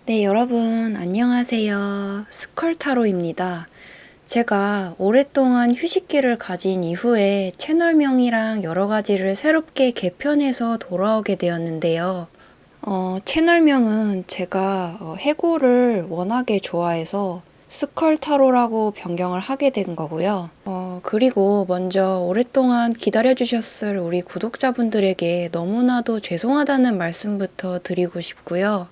네, 여러분, 안녕하세요. 스컬타로입니다. 제가 오랫동안 휴식기를 가진 이후에 채널명이랑 여러 가지를 새롭게 개편해서 돌아오게 되었는데요. 채널명은 제가 해골을 워낙에 좋아해서 스컬타로라고 변경을 하게 된 거고요. 그리고 먼저 오랫동안 기다려주셨을 우리 구독자분들에게 너무나도 죄송하다는 말씀부터 드리고 싶고요.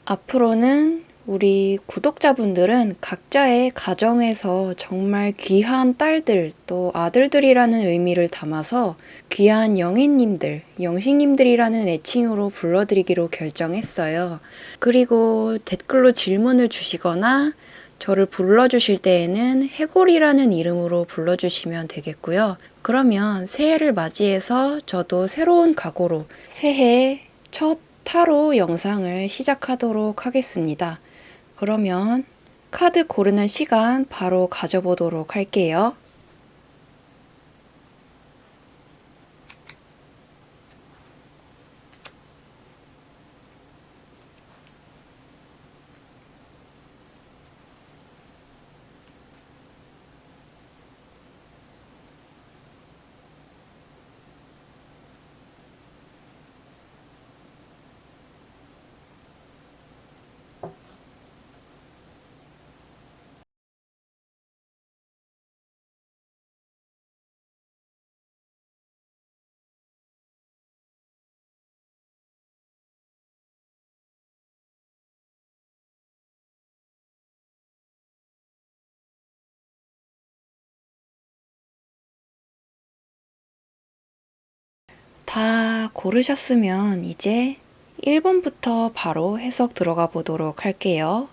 앞으로는 우리 구독자분들은 각자의 가정에서 정말 귀한 딸들 또 아들들이라는 의미를 담아서 귀한 영인님들, 영식님들이라는 애칭으로 불러드리기로 결정했어요. 그리고 댓글로 질문을 주시거나 저를 불러주실 때에는 해골이라는 이름으로 불러주시면 되겠고요. 그러면 새해를 맞이해서 저도 새로운 각오로 새해 첫 타로 영상을 시작하도록 하겠습니다. 그러면 카드 고르는 시간 바로 가져보도록 할게요. 다 고르셨으면 이제 1번부터 바로 해석 들어가 보도록 할게요.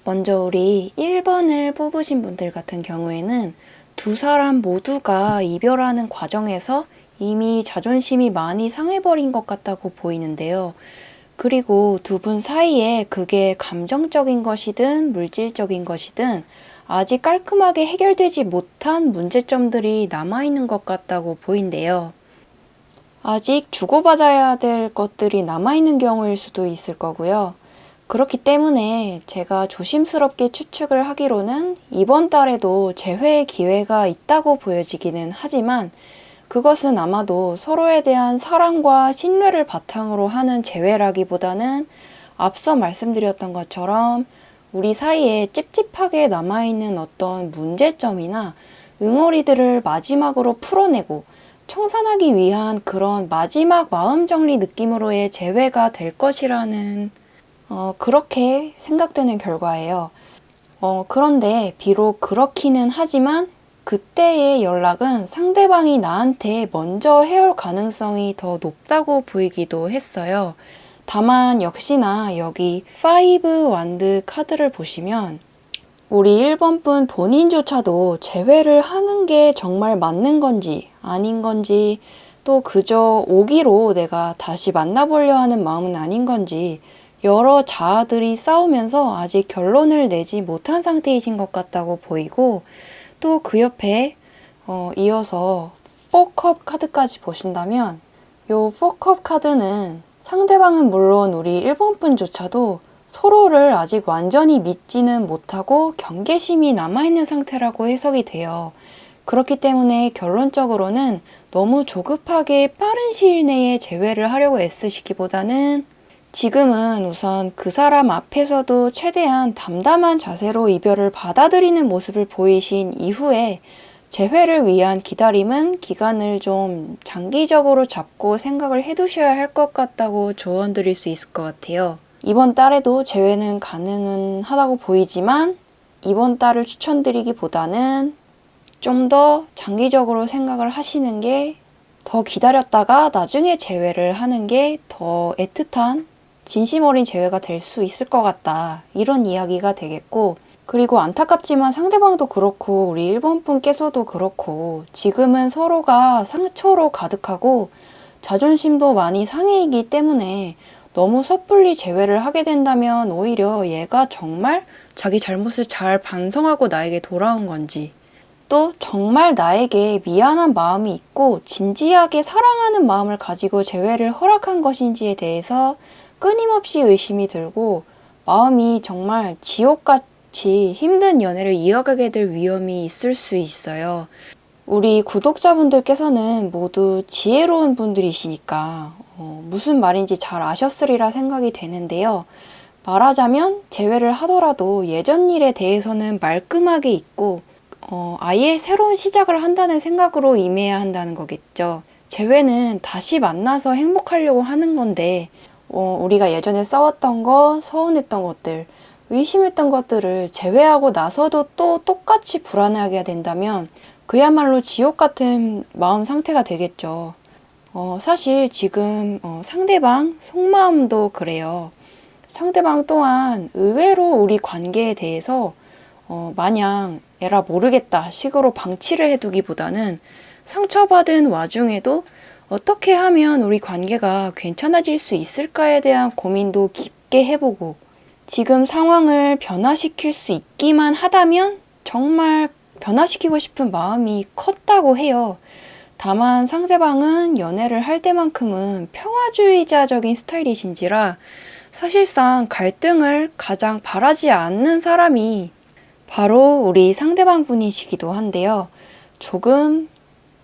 먼저 우리 1번을 뽑으신 분들 같은 경우에는 두 사람 모두가 이별하는 과정에서 이미 자존심이 많이 상해버린 것 같다고 보이는데요. 그리고 두 분 사이에 그게 감정적인 것이든 물질적인 것이든 아직 깔끔하게 해결되지 못한 문제점들이 남아있는 것 같다고 보인대요. 아직 주고받아야 될 것들이 남아있는 경우일 수도 있을 거고요. 그렇기 때문에 제가 조심스럽게 추측을 하기로는 이번 달에도 재회의 기회가 있다고 보여지기는 하지만 그것은 아마도 서로에 대한 사랑과 신뢰를 바탕으로 하는 재회라기보다는 앞서 말씀드렸던 것처럼 우리 사이에 찝찝하게 남아있는 어떤 문제점이나 응어리들을 마지막으로 풀어내고 청산하기 위한 그런 마지막 마음 정리 느낌으로의 재회가 될 것이라는 그렇게 생각되는 결과예요. 그런데 비록 그렇기는 하지만 그때의 연락은 상대방이 나한테 먼저 해올 가능성이 더 높다고 보이기도 했어요. 다만 역시나 여기 5 완드 카드를 보시면 우리 1번 분 본인조차도 재회를 하는 게 정말 맞는 건지 아닌 건지 또 그저 오기로 내가 다시 만나보려 하는 마음은 아닌 건지 여러 자아들이 싸우면서 아직 결론을 내지 못한 상태이신 것 같다고 보이고 또 그 옆에 이어서 4컵 카드까지 보신다면 요 4컵 카드는 상대방은 물론 우리 1번 분조차도 서로를 아직 완전히 믿지는 못하고 경계심이 남아있는 상태라고 해석이 돼요. 그렇기 때문에 결론적으로는 너무 조급하게 빠른 시일 내에 재회를 하려고 애쓰시기보다는 지금은 우선 그 사람 앞에서도 최대한 담담한 자세로 이별을 받아들이는 모습을 보이신 이후에 재회를 위한 기다림은 기간을 좀 장기적으로 잡고 생각을 해두셔야 할 것 같다고 조언 드릴 수 있을 것 같아요. 이번 달에도 재회는 가능은 하다고 보이지만 이번 달을 추천드리기보다는 좀 더 장기적으로 생각을 하시는 게, 더 기다렸다가 나중에 재회를 하는 게 더 애틋한 진심 어린 재회가 될 수 있을 것 같다. 이런 이야기가 되겠고, 그리고 안타깝지만 상대방도 그렇고 우리 1번 분께서도 그렇고 지금은 서로가 상처로 가득하고 자존심도 많이 상해이기 때문에 너무 섣불리 재회를 하게 된다면 오히려 얘가 정말 자기 잘못을 잘 반성하고 나에게 돌아온 건지, 또 정말 나에게 미안한 마음이 있고 진지하게 사랑하는 마음을 가지고 재회를 허락한 것인지에 대해서 끊임없이 의심이 들고 마음이 정말 지옥같이 힘든 연애를 이어가게 될 위험이 있을 수 있어요. 우리 구독자분들께서는 모두 지혜로운 분들이시니까 무슨 말인지 잘 아셨으리라 생각이 되는데요. 말하자면 재회를 하더라도 예전 일에 대해서는 말끔하게 잊고 아예 새로운 시작을 한다는 생각으로 임해야 한다는 거겠죠. 재회는 다시 만나서 행복하려고 하는 건데 우리가 예전에 싸웠던 거, 서운했던 것들, 의심했던 것들을 재회하고 나서도 또 똑같이 불안해하게 된다면 그야말로 지옥 같은 마음 상태가 되겠죠. 사실 지금 상대방 속마음도 그래요. 상대방 또한 의외로 우리 관계에 대해서 마냥 에라 모르겠다 식으로 방치를 해두기보다는 상처받은 와중에도 어떻게 하면 우리 관계가 괜찮아질 수 있을까에 대한 고민도 깊게 해보고, 지금 상황을 변화시킬 수 있기만 하다면 정말 변화시키고 싶은 마음이 컸다고 해요. 다만 상대방은 연애를 할 때만큼은 평화주의자적인 스타일이신지라 사실상 갈등을 가장 바라지 않는 사람이 바로 우리 상대방 분이시기도 한데요. 조금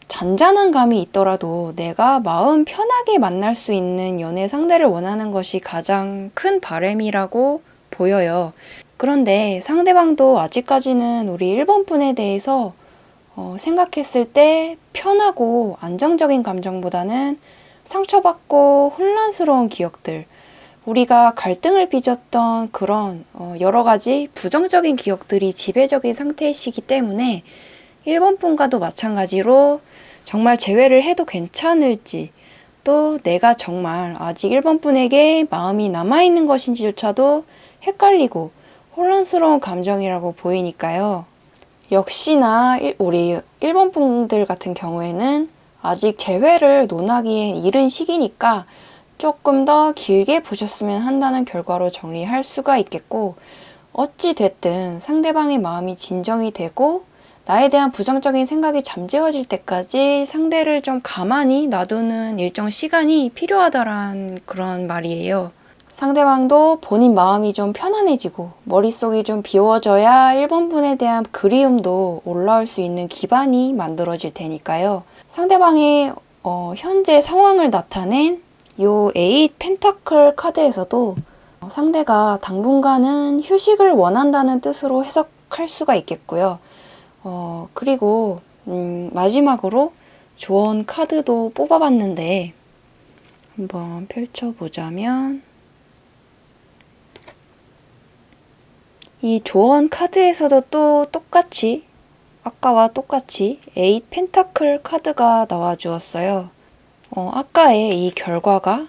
잔잔한 감이 있더라도 내가 마음 편하게 만날 수 있는 연애 상대를 원하는 것이 가장 큰 바람이라고 보여요. 그런데 상대방도 아직까지는 우리 1번 분에 대해서 생각했을 때 편하고 안정적인 감정보다는 상처받고 혼란스러운 기억들, 우리가 갈등을 빚었던 그런 여러 가지 부정적인 기억들이 지배적인 상태이시기 때문에 1번 분과도 마찬가지로 정말 재회를 해도 괜찮을지, 또 내가 정말 아직 1번 분에게 마음이 남아있는 것인지조차도 헷갈리고 혼란스러운 감정이라고 보이니까요. 역시나 우리 1번 분들 같은 경우에는 아직 재회를 논하기엔 이른 시기니까 조금 더 길게 보셨으면 한다는 결과로 정리할 수가 있겠고, 어찌 됐든 상대방의 마음이 진정이 되고 나에 대한 부정적인 생각이 잠재워질 때까지 상대를 좀 가만히 놔두는 일정 시간이 필요하다란 그런 말이에요. 상대방도 본인 마음이 좀 편안해지고 머릿속이 좀 비워져야 1번 분에 대한 그리움도 올라올 수 있는 기반이 만들어질 테니까요. 상대방의 현재 상황을 나타낸 요 8 펜타클 카드에서도 상대가 당분간은 휴식을 원한다는 뜻으로 해석할 수가 있겠고요. 그리고 마지막으로 조언 카드도 뽑아봤는데 한번 펼쳐보자면, 이 조언 카드에서도 또 똑같이 아까와 똑같이 8 펜타클 카드가 나와 주었어요. 아까의 이 결과가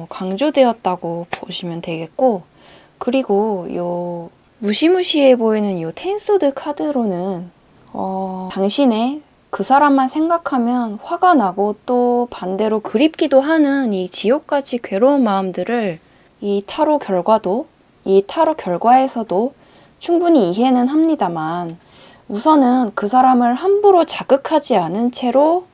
강조되었다고 보시면 되겠고, 그리고 요 무시무시해 보이는 요 텐소드 카드로는 당신의 그 사람만 생각하면 화가 나고 또 반대로 그립기도 하는 이 지옥같이 괴로운 마음들을 이 타로 결과에서도 충분히 이해는 합니다만, 우선은 그 사람을 함부로 자극하지 않은 채로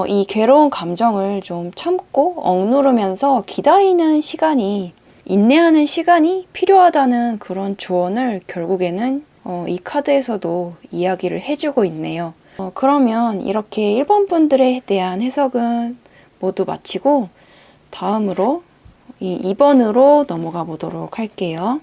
이 괴로운 감정을 좀 참고 억누르면서 기다리는 시간이, 인내하는 시간이 필요하다는 그런 조언을 결국에는 이 카드에서도 이야기를 해주고 있네요. 그러면 이렇게 1번 분들에 대한 해석은 모두 마치고 다음으로 이 2번으로 넘어가 보도록 할게요.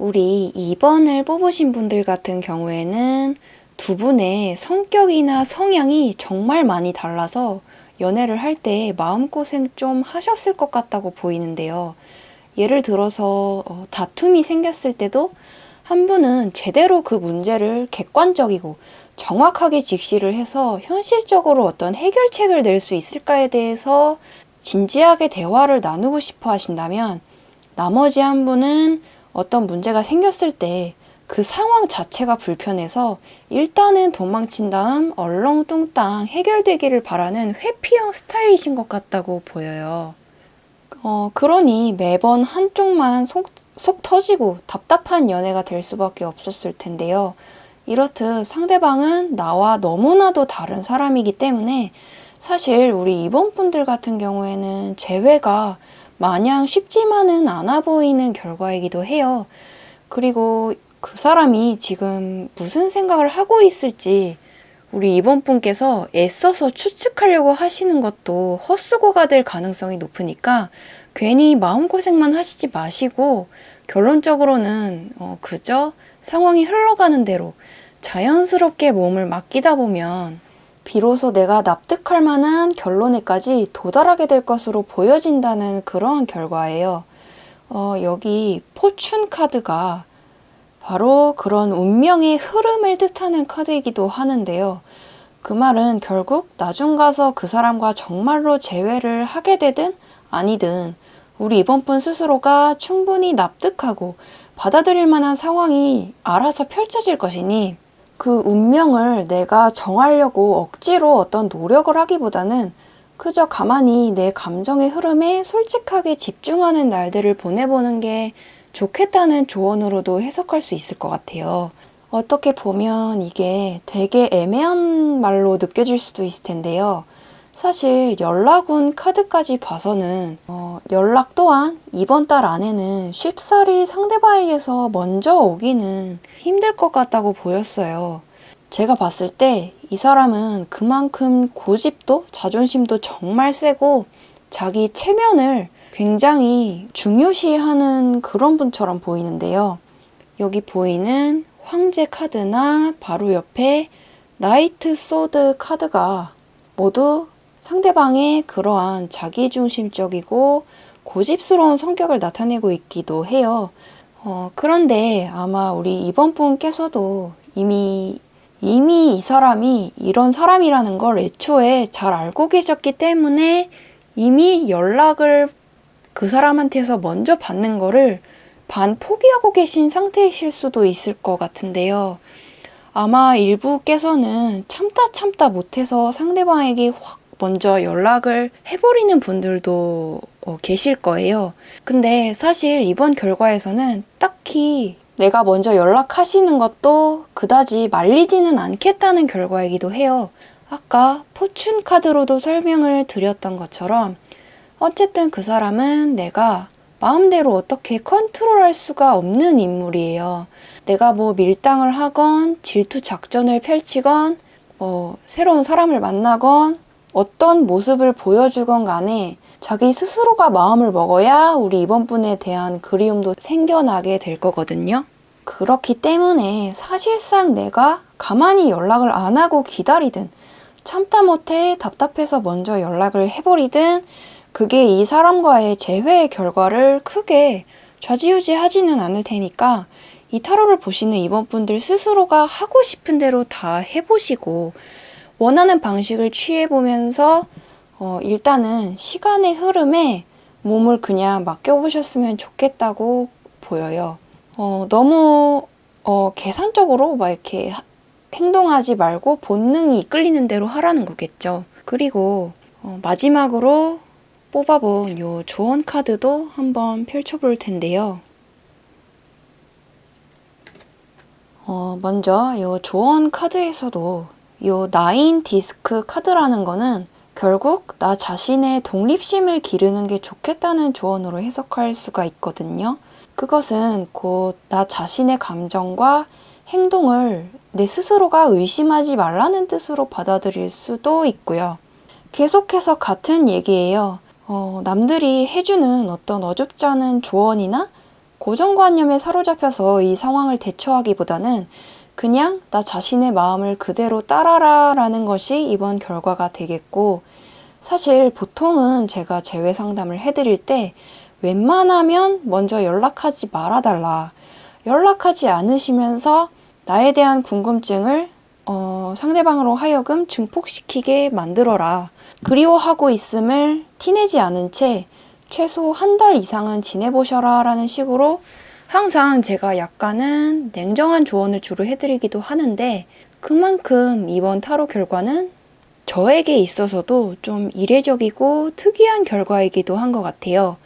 우리 2번을 뽑으신 분들 같은 경우에는 두 분의 성격이나 성향이 정말 많이 달라서 연애를 할 때 마음고생 좀 하셨을 것 같다고 보이는데요. 예를 들어서 다툼이 생겼을 때도 한 분은 제대로 그 문제를 객관적이고 정확하게 직시를 해서 현실적으로 어떤 해결책을 낼 수 있을까에 대해서 진지하게 대화를 나누고 싶어 하신다면, 나머지 한 분은 어떤 문제가 생겼을 때 그 상황 자체가 불편해서 일단은 도망친 다음 얼렁뚱땅 해결되기를 바라는 회피형 스타일이신 것 같다고 보여요. 그러니 매번 한쪽만 속 터지고 답답한 연애가 될 수밖에 없었을 텐데요. 이렇듯 상대방은 나와 너무나도 다른 사람이기 때문에 사실 우리 이번 분들 같은 경우에는 재회가 마냥 쉽지만은 않아 보이는 결과이기도 해요. 그리고 그 사람이 지금 무슨 생각을 하고 있을지 우리 이번 분께서 애써서 추측하려고 하시는 것도 헛수고가 될 가능성이 높으니까 괜히 마음고생만 하시지 마시고 결론적으로는 그저 상황이 흘러가는 대로 자연스럽게 몸을 맡기다 보면 비로소 내가 납득할 만한 결론에까지 도달하게 될 것으로 보여진다는 그러한 결과예요. 여기 포춘 카드가 바로 그런 운명의 흐름을 뜻하는 카드이기도 하는데요. 그 말은 결국 나중 가서 그 사람과 정말로 재회를 하게 되든 아니든 우리 이번 분 스스로가 충분히 납득하고 받아들일 만한 상황이 알아서 펼쳐질 것이니 그 운명을 내가 정하려고 억지로 어떤 노력을 하기보다는 그저 가만히 내 감정의 흐름에 솔직하게 집중하는 날들을 보내보는 게 좋겠다는 조언으로도 해석할 수 있을 것 같아요. 어떻게 보면 이게 되게 애매한 말로 느껴질 수도 있을 텐데요. 사실 연락운 카드까지 봐서는 연락 또한 이번 달 안에는 쉽사리 상대방에게서 먼저 오기는 힘들 것 같다고 보였어요. 제가 봤을 때 이 사람은 그만큼 고집도 자존심도 정말 세고 자기 체면을 굉장히 중요시하는 그런 분처럼 보이는데요. 여기 보이는 황제 카드나 바로 옆에 나이트 소드 카드가 모두 상대방의 그러한 자기중심적이고 고집스러운 성격을 나타내고 있기도 해요. 그런데 아마 우리 이번 분께서도 이미 이 사람이 이런 사람이라는 걸 애초에 잘 알고 계셨기 때문에 이미 연락을 그 사람한테서 먼저 받는 거를 반 포기하고 계신 상태이실 수도 있을 것 같은데요. 아마 일부께서는 참다 못해서 상대방에게 확 먼저 연락을 해버리는 분들도 계실 거예요. 근데 사실 이번 결과에서는 딱히 내가 먼저 연락하시는 것도 그다지 말리지는 않겠다는 결과이기도 해요. 아까 포춘 카드로도 설명을 드렸던 것처럼 어쨌든 그 사람은 내가 마음대로 어떻게 컨트롤할 수가 없는 인물이에요. 내가 뭐 밀당을 하건 질투 작전을 펼치건 새로운 사람을 만나건 어떤 모습을 보여주건 간에 자기 스스로가 마음을 먹어야 우리 이번 분에 대한 그리움도 생겨나게 될 거거든요. 그렇기 때문에 사실상 내가 가만히 연락을 안 하고 기다리든 참다 못해 답답해서 먼저 연락을 해버리든 그게 이 사람과의 재회의 결과를 크게 좌지우지하지는 않을 테니까 이 타로를 보시는 이번 분들 스스로가 하고 싶은 대로 다 해보시고 원하는 방식을 취해보면서 일단은 시간의 흐름에 몸을 그냥 맡겨보셨으면 좋겠다고 보여요. 너무 계산적으로 막 이렇게 행동하지 말고 본능이 이끌리는 대로 하라는 거겠죠. 그리고 마지막으로 뽑아본 요 조언 카드도 한번 펼쳐볼 텐데요. 먼저 요 조언 카드에서도 요 나인 디스크 카드라는 거는 결국 나 자신의 독립심을 기르는 게 좋겠다는 조언으로 해석할 수가 있거든요. 그것은 곧 나 자신의 감정과 행동을 내 스스로가 의심하지 말라는 뜻으로 받아들일 수도 있고요. 계속해서 같은 얘기예요. 남들이 해주는 어떤 어줍지 않은 조언이나 고정관념에 사로잡혀서 이 상황을 대처하기보다는 그냥 나 자신의 마음을 그대로 따라라 라는 것이 이번 결과가 되겠고, 사실 보통은 제가 재회 상담을 해드릴 때 웬만하면 먼저 연락하지 말아달라. 연락하지 않으시면서 나에 대한 궁금증을 상대방으로 하여금 증폭시키게 만들어라. 그리워하고 있음을 티내지 않은 채 최소 한 달 이상은 지내보셔라 라는 식으로 항상 제가 약간은 냉정한 조언을 주로 해드리기도 하는데, 그만큼 이번 타로 결과는 저에게 있어서도 좀 이례적이고 특이한 결과이기도 한 것 같아요.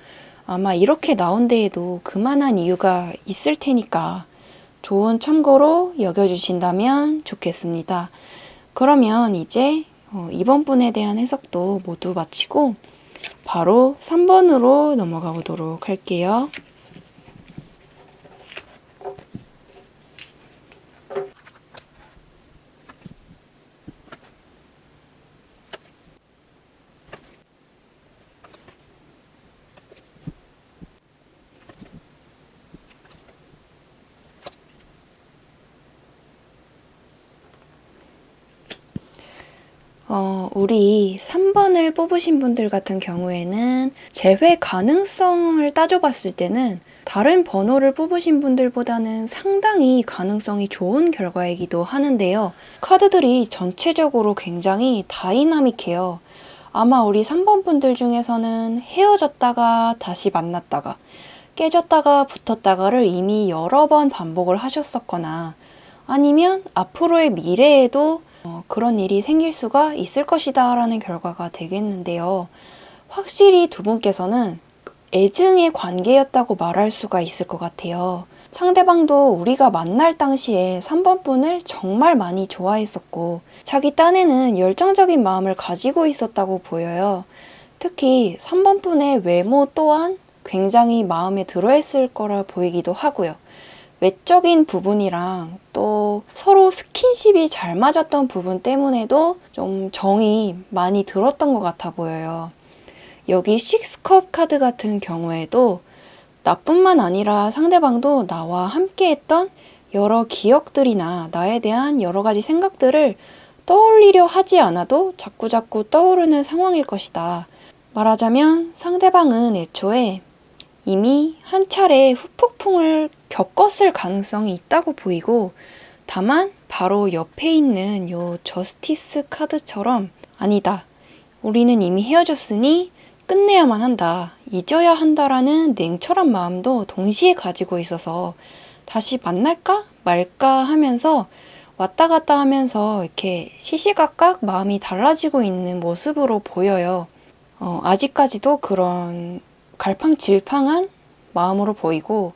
아마 이렇게 나온 데에도 그만한 이유가 있을 테니까 좋은 참고로 여겨주신다면 좋겠습니다. 그러면 이제 이번 분에 대한 해석도 모두 마치고 바로 3번으로 넘어가 보도록 할게요. 우리 3번을 뽑으신 분들 같은 경우에는 재회 가능성을 따져봤을 때는 다른 번호를 뽑으신 분들보다는 상당히 가능성이 좋은 결과이기도 하는데요. 카드들이 전체적으로 굉장히 다이나믹해요. 아마 우리 3번 분들 중에서는 헤어졌다가 다시 만났다가 깨졌다가 붙었다가를 이미 여러 번 반복을 하셨었거나, 아니면 앞으로의 미래에도 그런 일이 생길 수가 있을 것이다 라는 결과가 되겠는데요. 확실히 두 분께서는 애증의 관계였다고 말할 수가 있을 것 같아요. 상대방도 우리가 만날 당시에 3번 분을 정말 많이 좋아했었고 자기 딴에는 열정적인 마음을 가지고 있었다고 보여요. 특히 3번 분의 외모 또한 굉장히 마음에 들어했을 거라 보이기도 하고요. 외적인 부분이랑 또 서로 스킨십이 잘 맞았던 부분 때문에도 좀 정이 많이 들었던 것 같아 보여요. 여기 식스컵 카드 같은 경우에도 나뿐만 아니라 상대방도 나와 함께 했던 여러 기억들이나 나에 대한 여러 가지 생각들을 떠올리려 하지 않아도 자꾸자꾸 떠오르는 상황일 것이다. 말하자면 상대방은 애초에 이미 한 차례 후폭풍을 겪었을 가능성이 있다고 보이고, 다만 바로 옆에 있는 요 저스티스 카드처럼 아니다, 우리는 이미 헤어졌으니 끝내야만 한다, 잊어야 한다라는 냉철한 마음도 동시에 가지고 있어서 다시 만날까 말까 하면서 왔다 갔다 하면서 이렇게 시시각각 마음이 달라지고 있는 모습으로 보여요. 아직까지도 그런 갈팡질팡한 마음으로 보이고,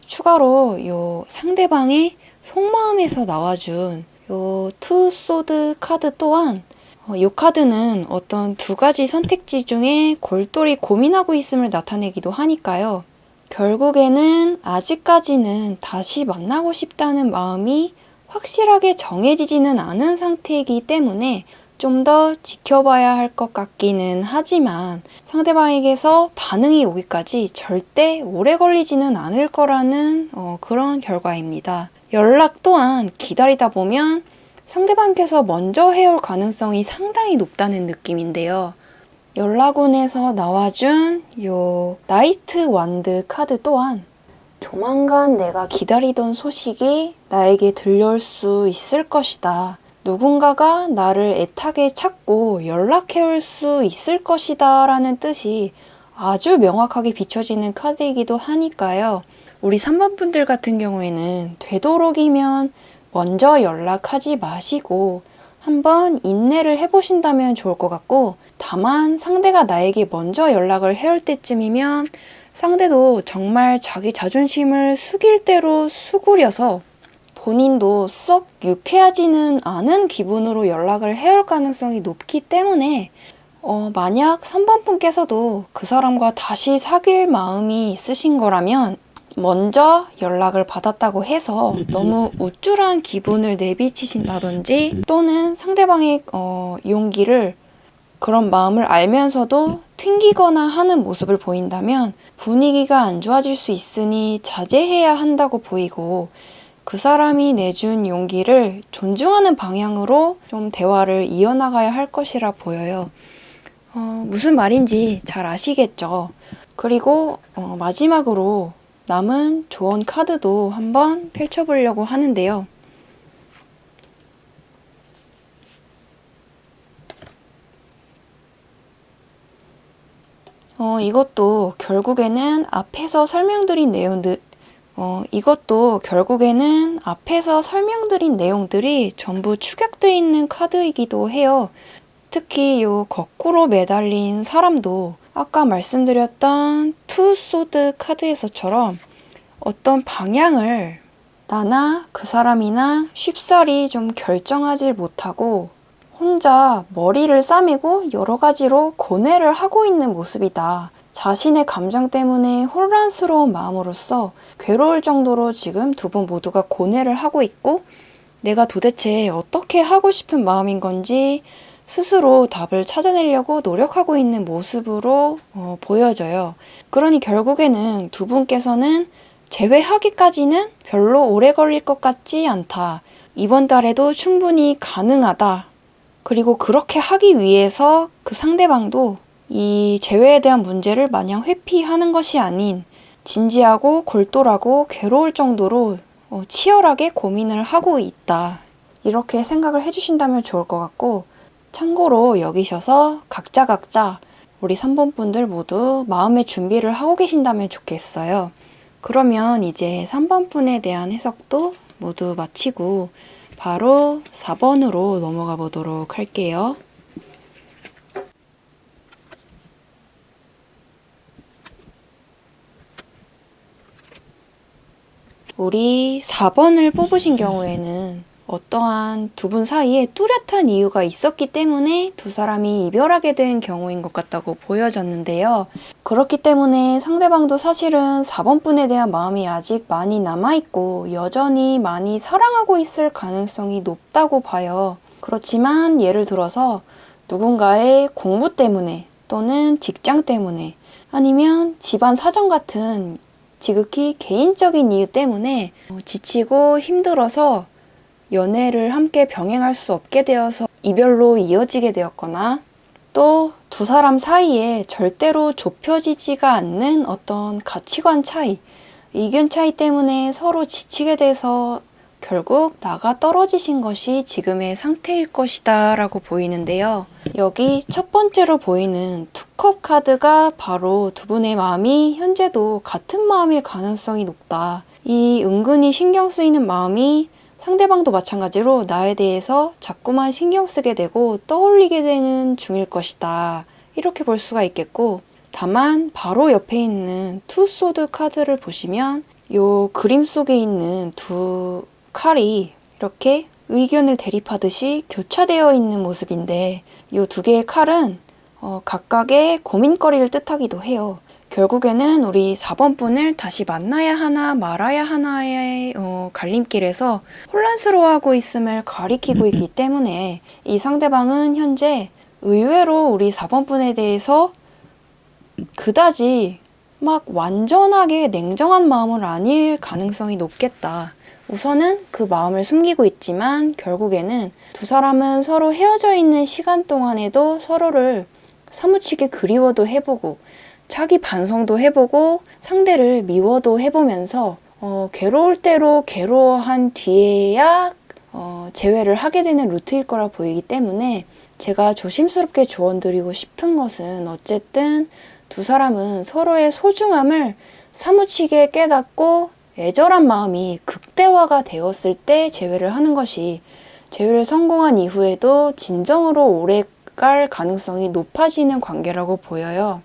추가로 요 상대방의 속마음에서 나와준 요 투 소드 카드 또한 요 카드는 어떤 두 가지 선택지 중에 골똘히 고민하고 있음을 나타내기도 하니까요. 결국에는 아직까지는 다시 만나고 싶다는 마음이 확실하게 정해지지는 않은 상태이기 때문에 좀 더 지켜봐야 할 것 같기는 하지만 상대방에게서 반응이 오기까지 절대 오래 걸리지는 않을 거라는 그런 결과입니다. 연락 또한 기다리다 보면 상대방께서 먼저 해올 가능성이 상당히 높다는 느낌인데요. 연락운에서 나와준 요 나이트 완드 카드 또한 조만간 내가 기다리던 소식이 나에게 들려올 수 있을 것이다. 누군가가 나를 애타게 찾고 연락해올 수 있을 것이다 라는 뜻이 아주 명확하게 비춰지는 카드이기도 하니까요. 우리 3번 분들 같은 경우에는 되도록이면 먼저 연락하지 마시고 한번 인내를 해보신다면 좋을 것 같고, 다만 상대가 나에게 먼저 연락을 해올 때쯤이면 상대도 정말 자기 자존심을 숙일 대로 수구려서 본인도 썩 유쾌하지는 않은 기분으로 연락을 해올 가능성이 높기 때문에 만약 3번 분께서도 그 사람과 다시 사귈 마음이 있으신 거라면 먼저 연락을 받았다고 해서 너무 우쭐한 기분을 내비치신다든지 또는 상대방의 용기를 그런 마음을 알면서도 튕기거나 하는 모습을 보인다면 분위기가 안 좋아질 수 있으니 자제해야 한다고 보이고, 그 사람이 내준 용기를 존중하는 방향으로 좀 대화를 이어나가야 할 것이라 보여요. 무슨 말인지 잘 아시겠죠? 그리고 마지막으로 남은 조언 카드도 한번 펼쳐보려고 하는데요. 이것도 결국에는 앞에서 설명드린 내용들이 전부 축약되어 있는 카드이기도 해요. 특히 요 거꾸로 매달린 사람도 아까 말씀드렸던 투 소드 카드에서처럼 어떤 방향을 나나 그 사람이나 쉽사리 좀 결정하지 못하고 혼자 머리를 싸매고 여러 가지로 고뇌를 하고 있는 모습이다. 자신의 감정 때문에 혼란스러운 마음으로써 괴로울 정도로 지금 두 분 모두가 고뇌를 하고 있고, 내가 도대체 어떻게 하고 싶은 마음인 건지 스스로 답을 찾아내려고 노력하고 있는 모습으로 보여져요. 그러니 결국에는 두 분께서는 재회하기까지는 별로 오래 걸릴 것 같지 않다. 이번 달에도 충분히 가능하다. 그리고 그렇게 하기 위해서 그 상대방도 이 재회에 대한 문제를 마냥 회피하는 것이 아닌 진지하고 골똘하고 괴로울 정도로 치열하게 고민을 하고 있다. 이렇게 생각을 해주신다면 좋을 것 같고, 참고로 여기셔서 각자 우리 3번 분들 모두 마음의 준비를 하고 계신다면 좋겠어요. 그러면 이제 3번 분에 대한 해석도 모두 마치고 바로 4번으로 넘어가 보도록 할게요. 우리 4번을 뽑으신 경우에는 어떠한 두 분 사이에 뚜렷한 이유가 있었기 때문에 두 사람이 이별하게 된 경우인 것 같다고 보여졌는데요. 그렇기 때문에 상대방도 사실은 4번 분에 대한 마음이 아직 많이 남아있고 여전히 많이 사랑하고 있을 가능성이 높다고 봐요. 그렇지만 예를 들어서 누군가의 공부 때문에 또는 직장 때문에 아니면 집안 사정 같은 지극히 개인적인 이유 때문에 지치고 힘들어서 연애를 함께 병행할 수 없게 되어서 이별로 이어지게 되었거나, 또 두 사람 사이에 절대로 좁혀지지가 않는 어떤 가치관 차이, 의견 차이 때문에 서로 지치게 돼서 결국 나가 떨어지신 것이 지금의 상태일 것이다 라고 보이는데요. 여기 첫 번째로 보이는 투컵 카드가 바로 두 분의 마음이 현재도 같은 마음일 가능성이 높다. 이 은근히 신경 쓰이는 마음이 상대방도 마찬가지로 나에 대해서 자꾸만 신경 쓰게 되고 떠올리게 되는 중일 것이다. 이렇게 볼 수가 있겠고, 다만 바로 옆에 있는 투 소드 카드를 보시면 요 그림 속에 있는 두 칼이 이렇게 의견을 대립하듯이 교차되어 있는 모습인데, 이 두 개의 칼은 각각의 고민거리를 뜻하기도 해요. 결국에는 우리 4번 분을 다시 만나야 하나 말아야 하나의 갈림길에서 혼란스러워하고 있음을 가리키고 있기 때문에 이 상대방은 현재 의외로 우리 4번 분에 대해서 그다지 막 완전하게 냉정한 마음은 아닐 가능성이 높겠다. 우선은 그 마음을 숨기고 있지만 결국에는 두 사람은 서로 헤어져 있는 시간 동안에도 서로를 사무치게 그리워도 해보고 자기 반성도 해보고 상대를 미워도 해보면서 괴로울 대로 괴로워한 뒤에야 재회를 하게 되는 루트일 거라 보이기 때문에 제가 조심스럽게 조언드리고 싶은 것은 어쨌든 두 사람은 서로의 소중함을 사무치게 깨닫고 애절한 마음이 극대화가 되었을 때 재회를 하는 것이 재회를 성공한 이후에도 진정으로 오래 갈 가능성이 높아지는 관계라고 보여요.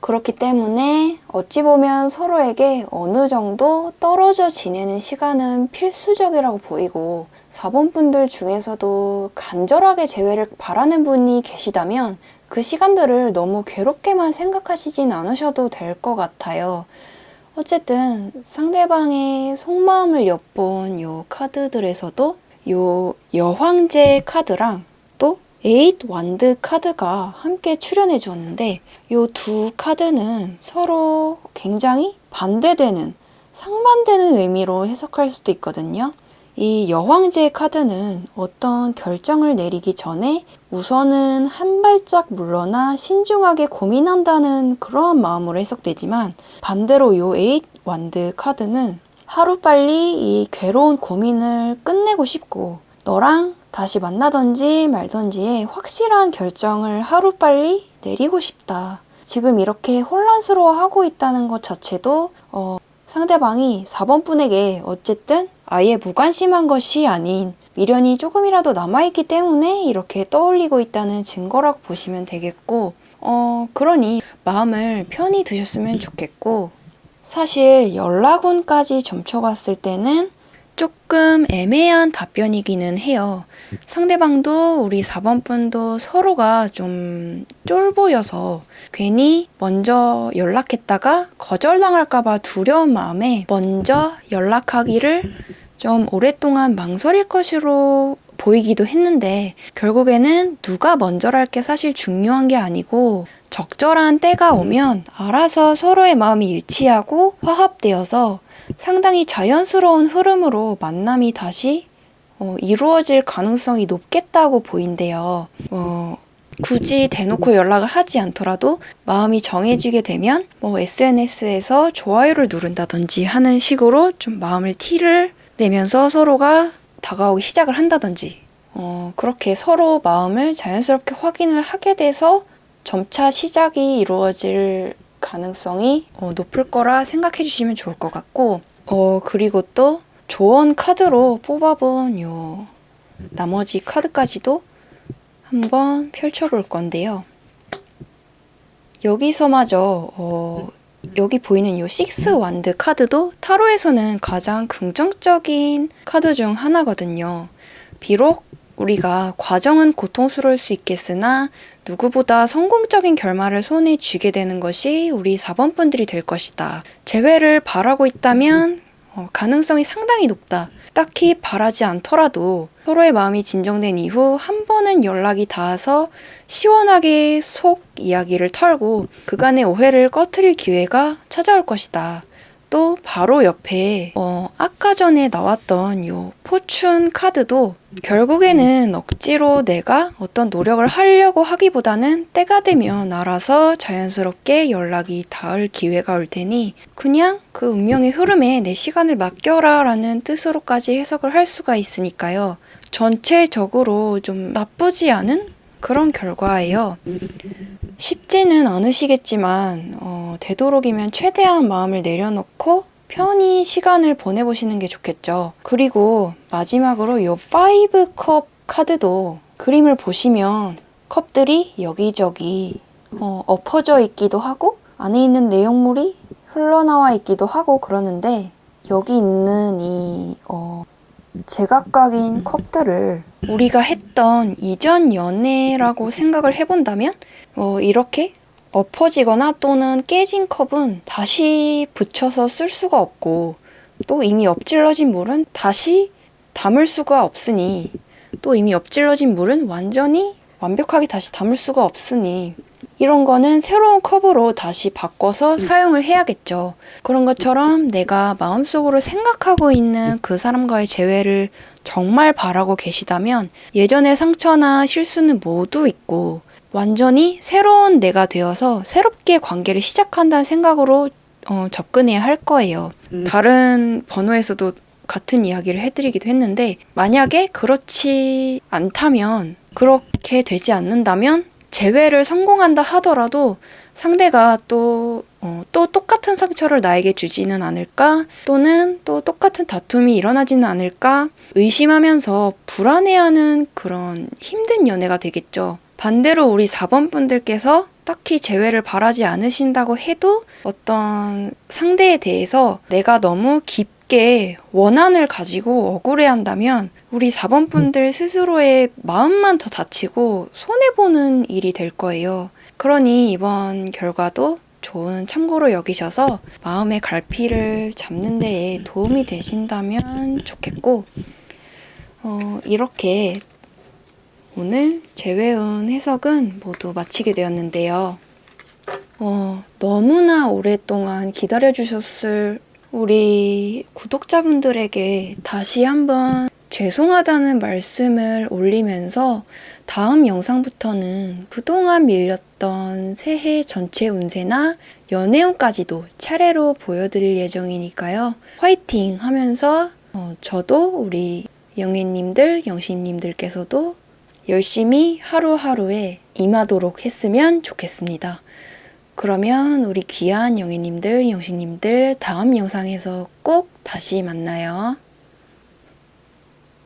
그렇기 때문에 어찌 보면 서로에게 어느 정도 떨어져 지내는 시간은 필수적이라고 보이고, 4번 분들 중에서도 간절하게 재회를 바라는 분이 계시다면 그 시간들을 너무 괴롭게만 생각하시진 않으셔도 될 것 같아요. 어쨌든 상대방의 속마음을 엿본 요 카드들에서도 요 여황제 카드랑 또 에잇 완드 카드가 함께 출연해 주었는데 이 두 카드는 서로 굉장히 반대되는 상반되는 의미로 해석할 수도 있거든요. 이 여황제 카드는 어떤 결정을 내리기 전에 우선은 한 발짝 물러나 신중하게 고민한다는 그러한 마음으로 해석되지만 반대로 이 에잇 완드 카드는 하루빨리 이 괴로운 고민을 끝내고 싶고 너랑 다시 만나던지 말던지에 확실한 결정을 하루빨리 내리고 싶다. 지금 이렇게 혼란스러워하고 있다는 것 자체도 상대방이 4번 분에게 어쨌든 아예 무관심한 것이 아닌 미련이 조금이라도 남아있기 때문에 이렇게 떠올리고 있다는 증거라고 보시면 되겠고 그러니 마음을 편히 드셨으면 좋겠고 사실 연락운까지 점쳐봤을 때는 조금 애매한 답변이기는 해요. 상대방도 우리 4번 분도 서로가 좀 쫄보여서 괜히 먼저 연락했다가 거절당할까봐 두려운 마음에 먼저 연락하기를 좀 오랫동안 망설일 것으로 보이기도 했는데 결국에는 누가 먼저랄 게 사실 중요한 게 아니고 적절한 때가 오면 알아서 서로의 마음이 일치하고 화합되어서 상당히 자연스러운 흐름으로 만남이 다시 이루어질 가능성이 높겠다고 보인대요. 굳이 대놓고 연락을 하지 않더라도 마음이 정해지게 되면 SNS에서 좋아요를 누른다든지 하는 식으로 좀 마음을 티를 내면서 서로가 다가오기 시작을 한다든지 그렇게 서로 마음을 자연스럽게 확인을 하게 돼서 점차 시작이 이루어질 가능성이 높을 거라 생각해 주시면 좋을 것 같고 그리고 또 조언 카드로 뽑아본 요 나머지 카드까지도 한번 펼쳐볼 건데요. 여기서마저 여기 보이는 요 식스 완드 카드도 타로에서는 가장 긍정적인 카드 중 하나거든요. 비록 우리가 과정은 고통스러울 수 있겠으나 누구보다 성공적인 결말을 손에 쥐게 되는 것이 우리 4번 분들이 될 것이다. 재회를 바라고 있다면 가능성이 상당히 높다. 딱히 바라지 않더라도 서로의 마음이 진정된 이후 한 번은 연락이 닿아서 시원하게 속 이야기를 털고 그간의 오해를 꺼트릴 기회가 찾아올 것이다. 또 바로 옆에 아까 전에 나왔던 요 포춘 카드도 결국에는 억지로 내가 어떤 노력을 하려고 하기보다는 때가 되면 알아서 자연스럽게 연락이 닿을 기회가 올 테니 그냥 그 운명의 흐름에 내 시간을 맡겨라 라는 뜻으로까지 해석을 할 수가 있으니까요. 전체적으로 좀 나쁘지 않은 그런 결과예요. 쉽지는 않으시겠지만 되도록이면 최대한 마음을 내려놓고 편히 시간을 보내보시는 게 좋겠죠. 그리고 마지막으로 이 5컵 카드도 그림을 보시면 컵들이 여기저기 엎어져 있기도 하고 안에 있는 내용물이 흘러나와 있기도 하고 그러는데 여기 있는 이 제각각인 컵들을 우리가 했던 이전 연애라고 생각을 해본다면 이렇게 엎어지거나 또는 깨진 컵은 다시 붙여서 쓸 수가 없고 또 이미 엎질러진 물은 다시 담을 수가 없으니 또 이미 엎질러진 물은 완벽하게 다시 담을 수가 없으니 이런 거는 새로운 컵으로 다시 바꿔서 사용을 해야겠죠. 그런 것처럼 내가 마음속으로 생각하고 있는 그 사람과의 재회를 정말 바라고 계시다면 예전의 상처나 실수는 모두 잊고 완전히 새로운 내가 되어서 새롭게 관계를 시작한다는 생각으로 접근해야 할 거예요. 다른 번호에서도 같은 이야기를 해드리기도 했는데 만약에 그렇지 않다면 그렇게 되지 않는다면 재회를 성공한다 하더라도 상대가 또 똑같은 상처를 나에게 주지는 않을까? 또는 또 똑같은 다툼이 일어나지는 않을까? 의심하면서 불안해하는 그런 힘든 연애가 되겠죠. 반대로 우리 4번 분들께서 딱히 재회를 바라지 않으신다고 해도 어떤 상대에 대해서 내가 너무 깊게 원한을 가지고 억울해한다면 우리 4번 분들 스스로의 마음만 더 다치고 손해보는 일이 될 거예요. 그러니 이번 결과도 좋은 참고로 여기셔서 마음의 갈피를 잡는 데에 도움이 되신다면 좋겠고 이렇게 오늘 재회운 해석은 모두 마치게 되었는데요. 너무나 오랫동안 기다려주셨을 우리 구독자분들에게 다시 한번 죄송하다는 말씀을 올리면서 다음 영상부터는 그동안 밀렸던 새해 전체 운세나 연애운까지도 차례로 보여드릴 예정이니까요. 화이팅 하면서 저도 우리 영애님들, 영신님들께서도 열심히 하루하루에 임하도록 했으면 좋겠습니다. 그러면 우리 귀한 영애님들, 영신님들 다음 영상에서 꼭 다시 만나요.